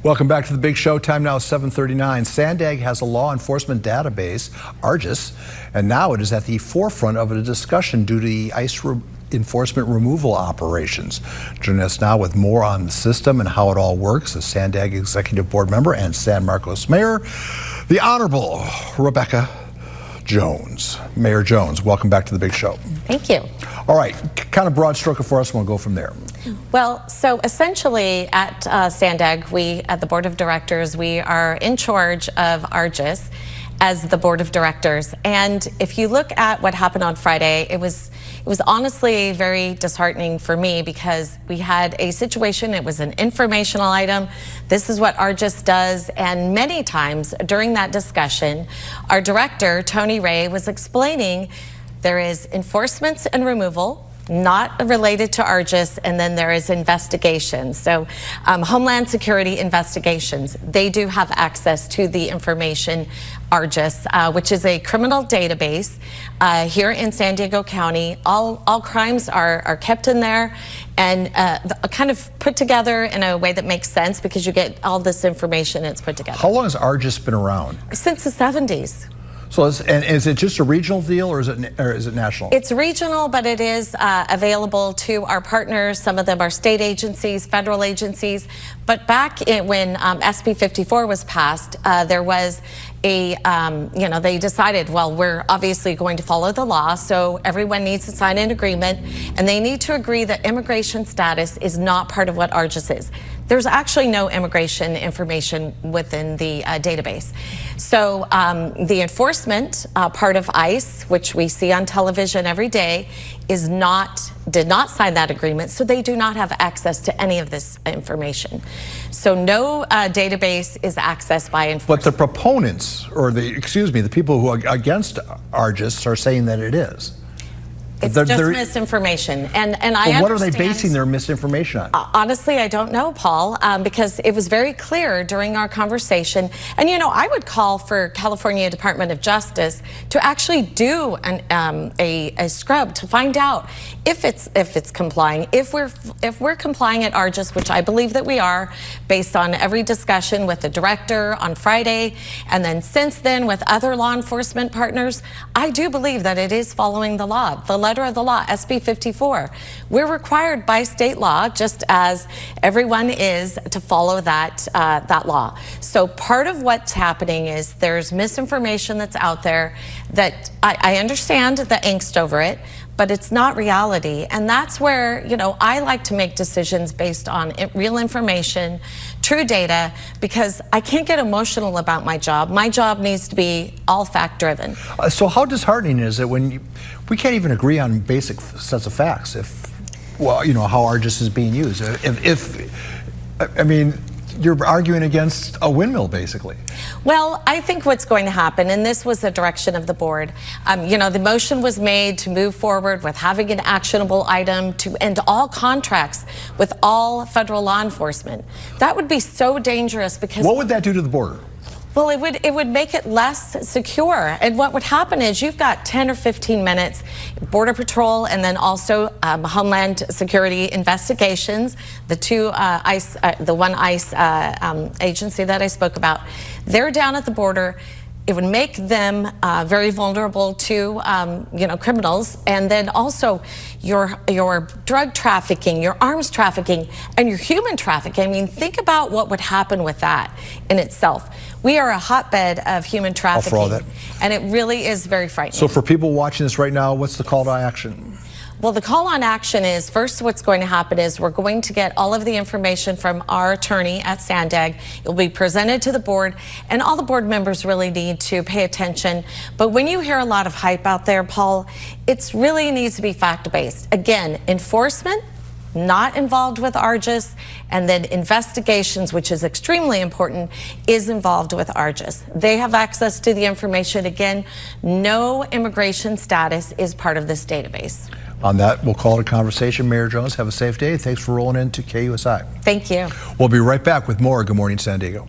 Welcome back to the big show. Time now 7:39. SANDAG has a law enforcement database, ARJIS, and now it is at the forefront of a discussion due to the ICE enforcement removal operations. Joining us now with more on the system and how it all works is SANDAG Executive Board Member and San Marcos Mayor, the Honorable Rebecca Jones. Mayor Jones, welcome back to the big show. Thank you. All right, kind of broad stroke for us, and we'll go from there. Well, so essentially at SANDAG, we at the Board of Directors, we are in charge of ARJIS as the Board of Directors. And if you look at what happened on Friday, it was honestly very disheartening for me because we had a situation, it was an informational item. This is what ARJIS does, and many times during that discussion, our director, Tony Ray, was explaining there is enforcement and removal, not related to ARJIS, and then there is investigations. So Homeland Security investigations, they do have access to the information ARJIS, which is a criminal database here in San Diego County. All crimes are kept in there and kind of put together in a way that makes sense because you get all this information, it's put together. How long has ARJIS been around? Since the 70s. So is it just a regional deal or is it national? It's regional, but it is available to our partners. Some of them are state agencies, federal agencies. But back when SB 54 was passed, there was a, they decided, well, we're obviously going to follow the law, so everyone needs to sign an agreement, and they need to agree that immigration status is not part of what ARJIS is. There's actually no immigration information within the database. So the enforcement part of ICE, which we see on television every day, did not sign that agreement, so they do not have access to any of this information. So no database is accessed by enforcement. But the proponents, or the people who are against ARJIS are saying that it is. It's just misinformation, and I understand. What are they basing their misinformation on? Honestly, I don't know, Paul, because it was very clear during our conversation. And I would call for California Department of Justice to actually do a scrub to find out if it's complying. If we're complying at ARJIS, which I believe that we are, based on every discussion with the director on Friday, and then since then with other law enforcement partners, I do believe that it is following the law. The letter of the law, SB 54. We're required by state law, just as everyone is, to follow that law. So part of what's happening is there's misinformation that's out there that I understand the angst over it, but it's not reality. And that's where, I like to make decisions based on real information, true data, because I can't get emotional about my job. My job needs to be all fact-driven. So how disheartening is it when we can't even agree on basic sets of facts how ARJIS is being used? You're arguing against a windmill, basically. Well, I think what's going to happen, and this was the direction of the board, the motion was made to move forward with having an actionable item to end all contracts with all federal law enforcement. That would be so dangerous because... What would that do to the border? Well, it would make it less secure. And what would happen is you've got 10 or 15 minutes, Border Patrol, and then also Homeland Security investigations, the one ICE agency that I spoke about. They're down at the border. It would make them very vulnerable to, criminals, and then also your drug trafficking, your arms trafficking, and your human trafficking. Think about what would happen with that in itself. We are a hotbed of human trafficking, and it really is very frightening. So for people watching this right now, what's the call to action? Well, the call on action is, first what's going to happen is we're going to get all of the information from our attorney at SANDAG. It will be presented to the board, and all the board members really need to pay attention. But when you hear a lot of hype out there, Paul, it really needs to be fact-based. Again, enforcement, not involved with ARJIS, and then investigations, which is extremely important, is involved with ARJIS. They have access to the information. Again, no immigration status is part of this database. On that, we'll call it a conversation. Mayor Jones, have a safe day. Thanks for rolling into KUSI. Thank you. We'll be right back with more Good Morning San Diego.